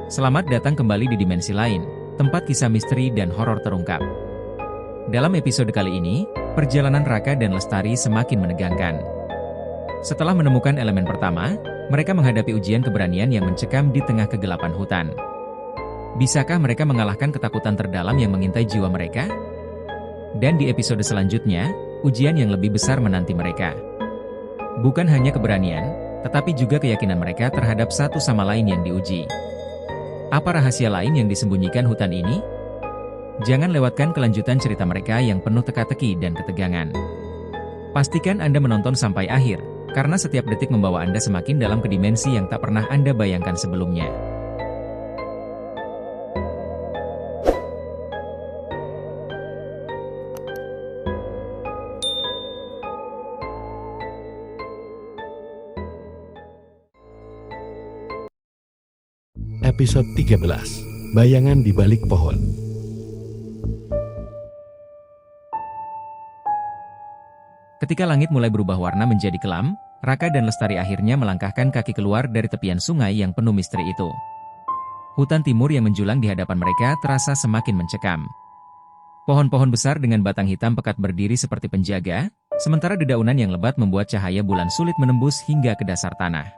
Selamat datang kembali di dimensi lain, tempat kisah misteri dan horor terungkap. Dalam episode kali ini, perjalanan Raka dan Lestari semakin menegangkan. Setelah menemukan elemen pertama, mereka menghadapi ujian keberanian yang mencekam di tengah kegelapan hutan. Bisakah mereka mengalahkan ketakutan terdalam yang mengintai jiwa mereka? Dan di episode selanjutnya, ujian yang lebih besar menanti mereka. Bukan hanya keberanian, tetapi juga keyakinan mereka terhadap satu sama lain yang diuji. Apa rahasia lain yang disembunyikan hutan ini? Jangan lewatkan kelanjutan cerita mereka yang penuh teka-teki dan ketegangan. Pastikan Anda menonton sampai akhir, karena setiap detik membawa Anda semakin dalam ke dimensi yang tak pernah Anda bayangkan sebelumnya. Episode 13, Bayangan di Balik Pohon. Ketika langit mulai berubah warna menjadi kelam, Raka dan Lestari akhirnya melangkahkan kaki keluar dari tepian sungai yang penuh misteri itu. Hutan timur yang menjulang di hadapan mereka terasa semakin mencekam. Pohon-pohon besar dengan batang hitam pekat berdiri seperti penjaga, sementara dedaunan yang lebat membuat cahaya bulan sulit menembus hingga ke dasar tanah.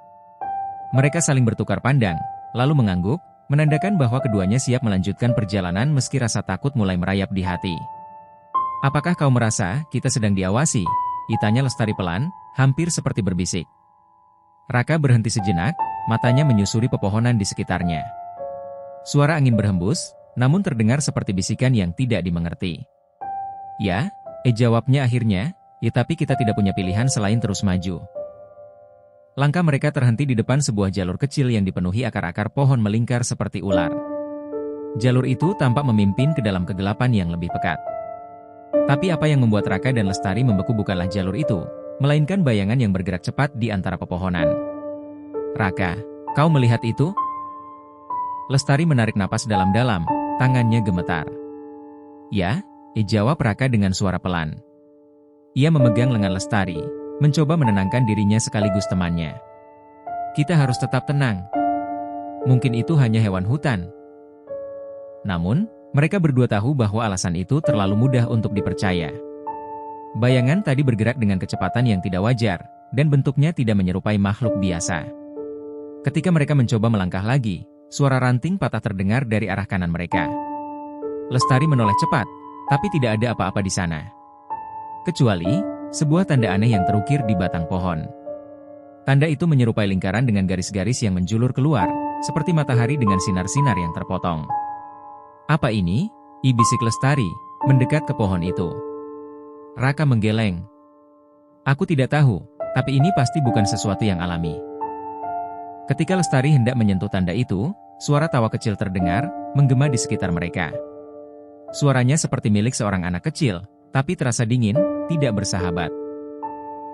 Mereka saling bertukar pandang, lalu mengangguk, menandakan bahwa keduanya siap melanjutkan perjalanan meski rasa takut mulai merayap di hati. "Apakah kau merasa kita sedang diawasi?" Tanya Lestari pelan, hampir seperti berbisik. Raka berhenti sejenak, matanya menyusuri pepohonan di sekitarnya. Suara angin berhembus, namun terdengar seperti bisikan yang tidak dimengerti. "Ya," jawabnya akhirnya, tapi kita tidak punya pilihan selain terus maju." Langkah mereka terhenti di depan sebuah jalur kecil yang dipenuhi akar-akar pohon melingkar seperti ular. Jalur itu tampak memimpin ke dalam kegelapan yang lebih pekat. Tapi apa yang membuat Raka dan Lestari membeku bukanlah jalur itu, melainkan bayangan yang bergerak cepat di antara pepohonan. "Raka, kau melihat itu?" Lestari menarik napas dalam-dalam, tangannya gemetar. "Ya," jawab Raka dengan suara pelan. Ia memegang lengan Lestari, mencoba menenangkan dirinya sekaligus temannya. "Kita harus tetap tenang. Mungkin itu hanya hewan hutan." Namun, mereka berdua tahu bahwa alasan itu terlalu mudah untuk dipercaya. Bayangan tadi bergerak dengan kecepatan yang tidak wajar, dan bentuknya tidak menyerupai makhluk biasa. Ketika mereka mencoba melangkah lagi, suara ranting patah terdengar dari arah kanan mereka. Lestari menoleh cepat, tapi tidak ada apa-apa di sana. Kecuali sebuah tanda aneh yang terukir di batang pohon. Tanda itu menyerupai lingkaran dengan garis-garis yang menjulur keluar, seperti matahari dengan sinar-sinar yang terpotong. "Apa ini?" bisik Lestari, mendekat ke pohon itu. Raka menggeleng. "Aku tidak tahu, tapi ini pasti bukan sesuatu yang alami." Ketika Lestari hendak menyentuh tanda itu, suara tawa kecil terdengar, menggema di sekitar mereka. Suaranya seperti milik seorang anak kecil, tapi terasa dingin, tidak bersahabat.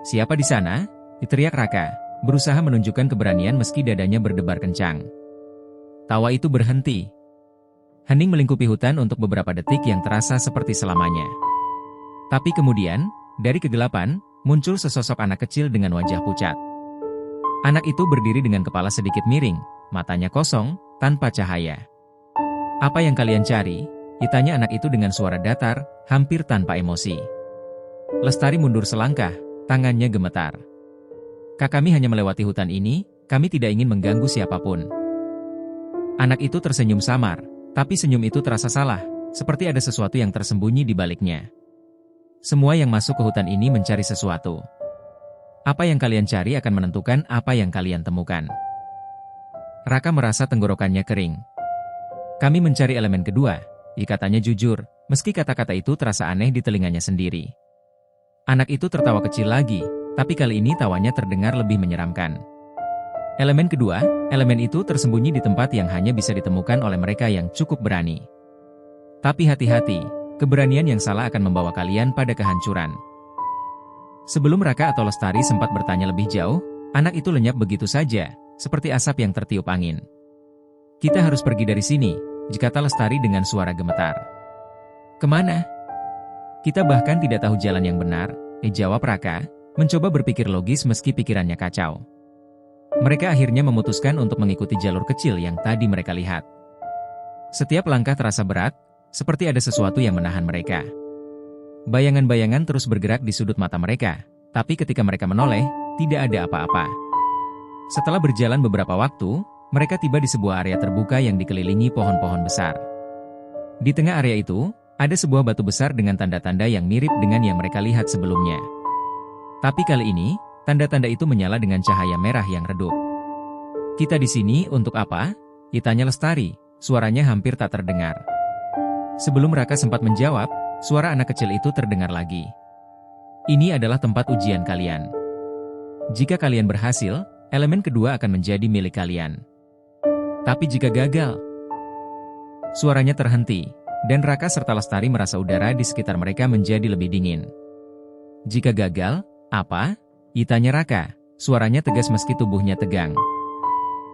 "Siapa di sana?" teriak Raka, berusaha menunjukkan keberanian meski dadanya berdebar kencang. Tawa itu berhenti. Hening melingkupi hutan untuk beberapa detik yang terasa seperti selamanya. Tapi kemudian, dari kegelapan, muncul sesosok anak kecil dengan wajah pucat. Anak itu berdiri dengan kepala sedikit miring, matanya kosong, tanpa cahaya. "Apa yang kalian cari?" tanya anak itu dengan suara datar, hampir tanpa emosi. Lestari mundur selangkah, tangannya gemetar. Kami hanya melewati hutan ini, kami tidak ingin mengganggu siapapun." Anak itu tersenyum samar, tapi senyum itu terasa salah, seperti ada sesuatu yang tersembunyi di baliknya. "Semua yang masuk ke hutan ini mencari sesuatu. Apa yang kalian cari akan menentukan apa yang kalian temukan." Raka merasa tenggorokannya kering. "Kami mencari elemen kedua," katanya jujur, meski kata-kata itu terasa aneh di telinganya sendiri. Anak itu tertawa kecil lagi, tapi kali ini tawanya terdengar lebih menyeramkan. "Elemen kedua, elemen itu tersembunyi di tempat yang hanya bisa ditemukan oleh mereka yang cukup berani. Tapi hati-hati, keberanian yang salah akan membawa kalian pada kehancuran." Sebelum Raka atau Lestari sempat bertanya lebih jauh, anak itu lenyap begitu saja, seperti asap yang tertiup angin. "Kita harus pergi dari sini," kata Lestari dengan suara gemetar. "Kemana?" "Kita bahkan tidak tahu jalan yang benar," jawab Raka, mencoba berpikir logis meski pikirannya kacau. Mereka akhirnya memutuskan untuk mengikuti jalur kecil yang tadi mereka lihat. Setiap langkah terasa berat, seperti ada sesuatu yang menahan mereka. Bayangan-bayangan terus bergerak di sudut mata mereka, tapi ketika mereka menoleh, tidak ada apa-apa. Setelah berjalan beberapa waktu, mereka tiba di sebuah area terbuka yang dikelilingi pohon-pohon besar. Di tengah area itu, ada sebuah batu besar dengan tanda-tanda yang mirip dengan yang mereka lihat sebelumnya. Tapi kali ini, tanda-tanda itu menyala dengan cahaya merah yang redup. "Kita di sini untuk apa?" tanya Lestari, suaranya hampir tak terdengar. Sebelum Raka sempat menjawab, suara anak kecil itu terdengar lagi. "Ini adalah tempat ujian kalian. Jika kalian berhasil, elemen kedua akan menjadi milik kalian. Tapi jika gagal..." Suaranya terhenti, dan Raka serta Lestari merasa udara di sekitar mereka menjadi lebih dingin. "Jika gagal, apa?" tanya Raka, suaranya tegas meski tubuhnya tegang.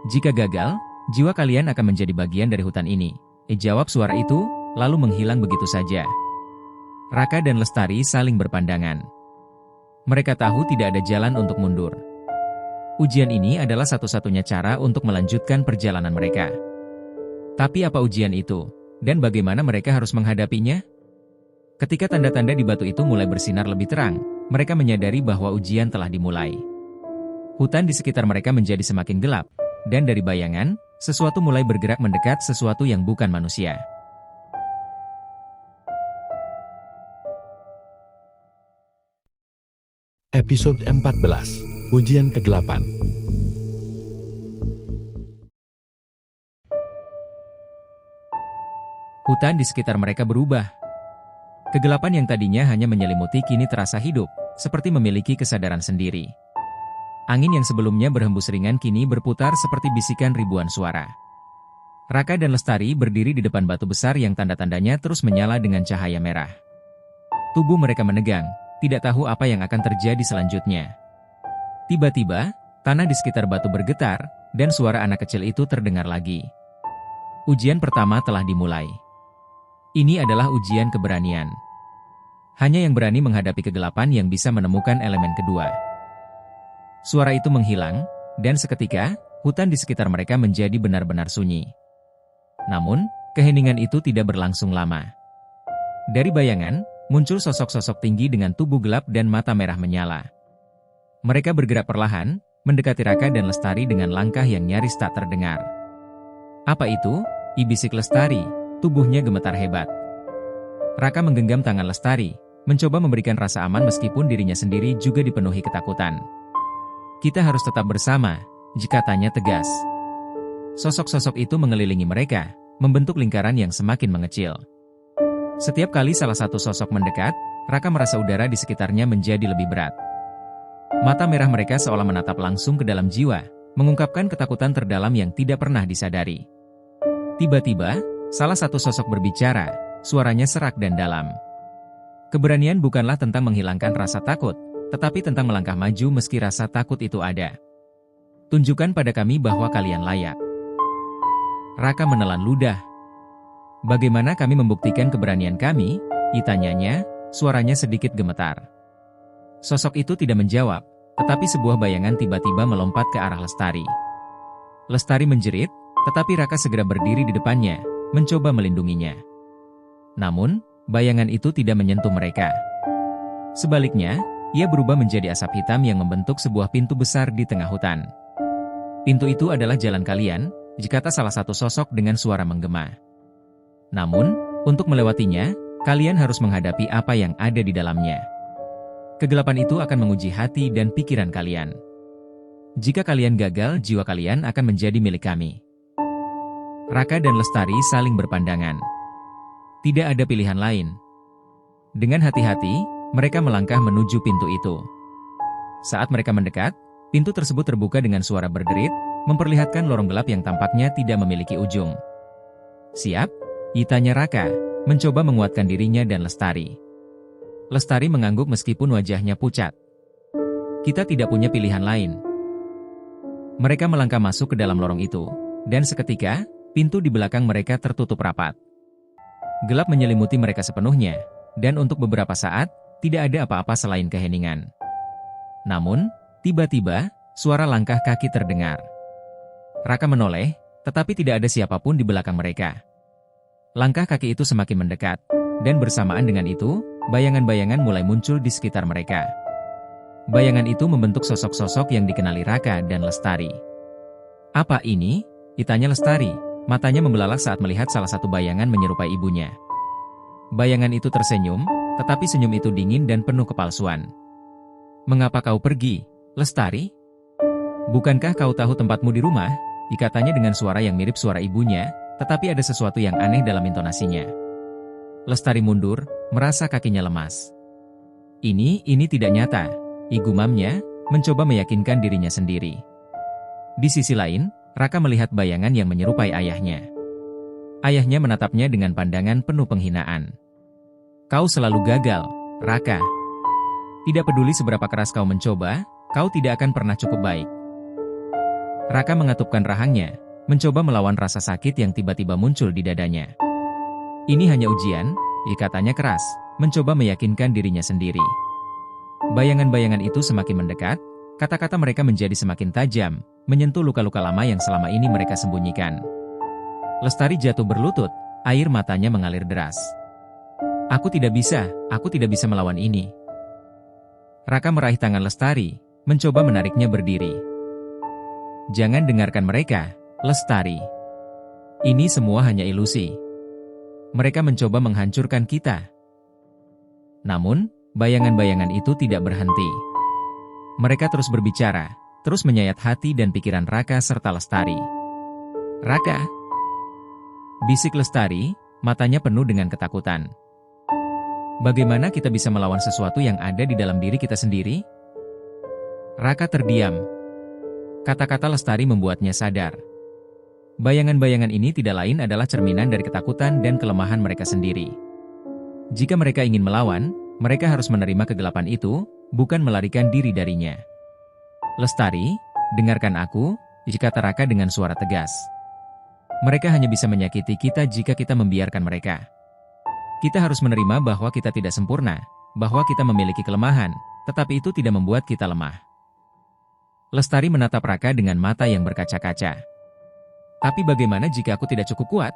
"Jika gagal, jiwa kalian akan menjadi bagian dari hutan ini," jawab suara itu, lalu menghilang begitu saja. Raka dan Lestari saling berpandangan. Mereka tahu tidak ada jalan untuk mundur. Ujian ini adalah satu-satunya cara untuk melanjutkan perjalanan mereka. Tapi apa ujian itu, dan bagaimana mereka harus menghadapinya? Ketika tanda-tanda di batu itu mulai bersinar lebih terang, mereka menyadari bahwa ujian telah dimulai. Hutan di sekitar mereka menjadi semakin gelap, dan dari bayangan, sesuatu mulai bergerak mendekat sesuatu yang bukan manusia. Episode 14, Ujian Kegelapan. Hutan di sekitar mereka berubah. Kegelapan yang tadinya hanya menyelimuti kini terasa hidup, seperti memiliki kesadaran sendiri. Angin yang sebelumnya berhembus ringan kini berputar seperti bisikan ribuan suara. Raka dan Lestari berdiri di depan batu besar yang tanda-tandanya terus menyala dengan cahaya merah. Tubuh mereka menegang, tidak tahu apa yang akan terjadi selanjutnya. Tiba-tiba, tanah di sekitar batu bergetar, dan suara anak kecil itu terdengar lagi. Ujian pertama telah dimulai. Ini adalah ujian keberanian. Hanya yang berani menghadapi kegelapan yang bisa menemukan elemen kedua. Suara itu menghilang, dan seketika, hutan di sekitar mereka menjadi benar-benar sunyi. Namun, keheningan itu tidak berlangsung lama. Dari bayangan, muncul sosok-sosok tinggi dengan tubuh gelap dan mata merah menyala. Mereka bergerak perlahan, mendekati Raka dan Lestari dengan langkah yang nyaris tak terdengar. "Apa itu?" bisik Lestari, tubuhnya gemetar hebat. Raka menggenggam tangan Lestari, mencoba memberikan rasa aman meskipun dirinya sendiri juga dipenuhi ketakutan. "Kita harus tetap bersama," katanya tegas. Sosok-sosok itu mengelilingi mereka, membentuk lingkaran yang semakin mengecil. Setiap kali salah satu sosok mendekat, Raka merasa udara di sekitarnya menjadi lebih berat. Mata merah mereka seolah menatap langsung ke dalam jiwa, mengungkapkan ketakutan terdalam yang tidak pernah disadari. Tiba-tiba, salah satu sosok berbicara, suaranya serak dan dalam. "Keberanian bukanlah tentang menghilangkan rasa takut, tetapi tentang melangkah maju meski rasa takut itu ada. Tunjukkan pada kami bahwa kalian layak." Raka menelan ludah. "Bagaimana kami membuktikan keberanian kami?" tanyanya, suaranya sedikit gemetar. Sosok itu tidak menjawab, tetapi sebuah bayangan tiba-tiba melompat ke arah Lestari. Lestari menjerit, tetapi Raka segera berdiri di depannya, mencoba melindunginya. Namun, bayangan itu tidak menyentuh mereka. Sebaliknya, ia berubah menjadi asap hitam yang membentuk sebuah pintu besar di tengah hutan. "Pintu itu adalah jalan kalian," kata salah satu sosok dengan suara menggema. "Namun, untuk melewatinya, kalian harus menghadapi apa yang ada di dalamnya. Kegelapan itu akan menguji hati dan pikiran kalian. Jika kalian gagal, jiwa kalian akan menjadi milik kami." Raka dan Lestari saling berpandangan. Tidak ada pilihan lain. Dengan hati-hati, mereka melangkah menuju pintu itu. Saat mereka mendekat, pintu tersebut terbuka dengan suara berderit, memperlihatkan lorong gelap yang tampaknya tidak memiliki ujung. "Siap?" tanya Raka, mencoba menguatkan dirinya dan Lestari. Lestari mengangguk meskipun wajahnya pucat. "Kita tidak punya pilihan lain." Mereka melangkah masuk ke dalam lorong itu, dan seketika, pintu di belakang mereka tertutup rapat. Gelap menyelimuti mereka sepenuhnya, dan untuk beberapa saat, tidak ada apa-apa selain keheningan. Namun, tiba-tiba, suara langkah kaki terdengar. Raka menoleh, tetapi tidak ada siapapun di belakang mereka. Langkah kaki itu semakin mendekat, dan bersamaan dengan itu, bayangan-bayangan mulai muncul di sekitar mereka. Bayangan itu membentuk sosok-sosok yang dikenali Raka dan Lestari. "Apa ini?" tanya Lestari, matanya membelalak saat melihat salah satu bayangan menyerupai ibunya. Bayangan itu tersenyum, tetapi senyum itu dingin dan penuh kepalsuan. "Mengapa kau pergi, Lestari? Bukankah kau tahu tempatmu di rumah?" Katanya dengan suara yang mirip suara ibunya, tetapi ada sesuatu yang aneh dalam intonasinya. Lestari mundur, merasa kakinya lemas. Ini tidak nyata, gumamnya, mencoba meyakinkan dirinya sendiri. Di sisi lain, Raka melihat bayangan yang menyerupai ayahnya. Ayahnya menatapnya dengan pandangan penuh penghinaan. "Kau selalu gagal, Raka. Tidak peduli seberapa keras kau mencoba, kau tidak akan pernah cukup baik." Raka mengatupkan rahangnya, mencoba melawan rasa sakit yang tiba-tiba muncul di dadanya. "Ini hanya ujian," katanya keras, mencoba meyakinkan dirinya sendiri. Bayangan-bayangan itu semakin mendekat, kata-kata mereka menjadi semakin tajam, menyentuh luka-luka lama yang selama ini mereka sembunyikan. Lestari jatuh berlutut, air matanya mengalir deras. Aku tidak bisa melawan ini." Raka meraih tangan Lestari, mencoba menariknya berdiri. "Jangan dengarkan mereka, Lestari. Ini semua hanya ilusi. Mereka mencoba menghancurkan kita." Namun, bayangan-bayangan itu tidak berhenti. Mereka terus berbicara, terus menyayat hati dan pikiran Raka serta Lestari. "Raka!" bisik Lestari, matanya penuh dengan ketakutan. "Bagaimana kita bisa melawan sesuatu yang ada di dalam diri kita sendiri?" Raka terdiam. Kata-kata Lestari membuatnya sadar. Bayangan-bayangan ini tidak lain adalah cerminan dari ketakutan dan kelemahan mereka sendiri. Jika mereka ingin melawan, mereka harus menerima kegelapan itu, bukan melarikan diri darinya. "Lestari, dengarkan aku," kata Raka dengan suara tegas. "Mereka hanya bisa menyakiti kita jika kita membiarkan mereka. Kita harus menerima bahwa kita tidak sempurna, bahwa kita memiliki kelemahan, tetapi itu tidak membuat kita lemah." Lestari menatap Raka dengan mata yang berkaca-kaca. "Tapi bagaimana jika aku tidak cukup kuat?"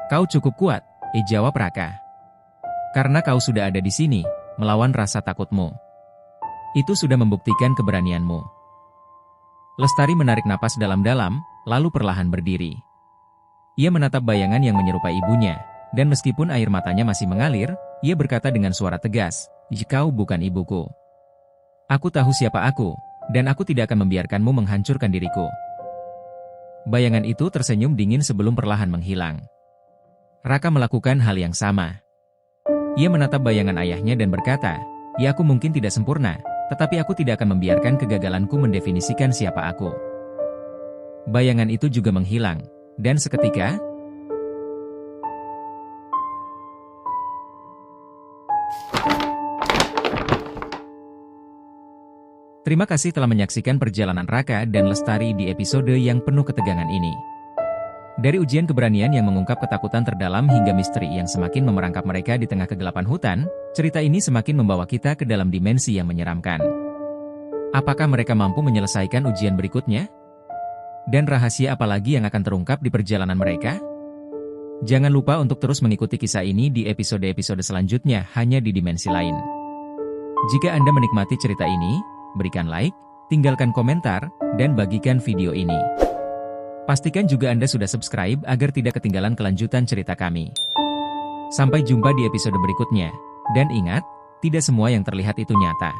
"Kau cukup kuat," jawab Raka. "Karena kau sudah ada di sini, melawan rasa takutmu. Itu sudah membuktikan keberanianmu." Lestari menarik napas dalam-dalam, lalu perlahan berdiri. Ia menatap bayangan yang menyerupai ibunya, dan meskipun air matanya masih mengalir, ia berkata dengan suara tegas, "Kau bukan ibuku. Aku tahu siapa aku, dan aku tidak akan membiarkanmu menghancurkan diriku." Bayangan itu tersenyum dingin sebelum perlahan menghilang. Raka melakukan hal yang sama. Ia menatap bayangan ayahnya dan berkata, "Ya, aku mungkin tidak sempurna, tetapi aku tidak akan membiarkan kegagalanku mendefinisikan siapa aku." Bayangan itu juga menghilang, dan seketika, terima kasih telah menyaksikan perjalanan Raka dan Lestari di episode yang penuh ketegangan ini. Dari ujian keberanian yang mengungkap ketakutan terdalam hingga misteri yang semakin memerangkap mereka di tengah kegelapan hutan, cerita ini semakin membawa kita ke dalam dimensi yang menyeramkan. Apakah mereka mampu menyelesaikan ujian berikutnya? Dan rahasia apa lagi yang akan terungkap di perjalanan mereka? Jangan lupa untuk terus mengikuti kisah ini di episode-episode selanjutnya hanya di dimensi lain. Jika Anda menikmati cerita ini, berikan like, tinggalkan komentar, dan bagikan video ini. Pastikan juga Anda sudah subscribe agar tidak ketinggalan kelanjutan cerita kami. Sampai jumpa di episode berikutnya. Dan ingat, tidak semua yang terlihat itu nyata.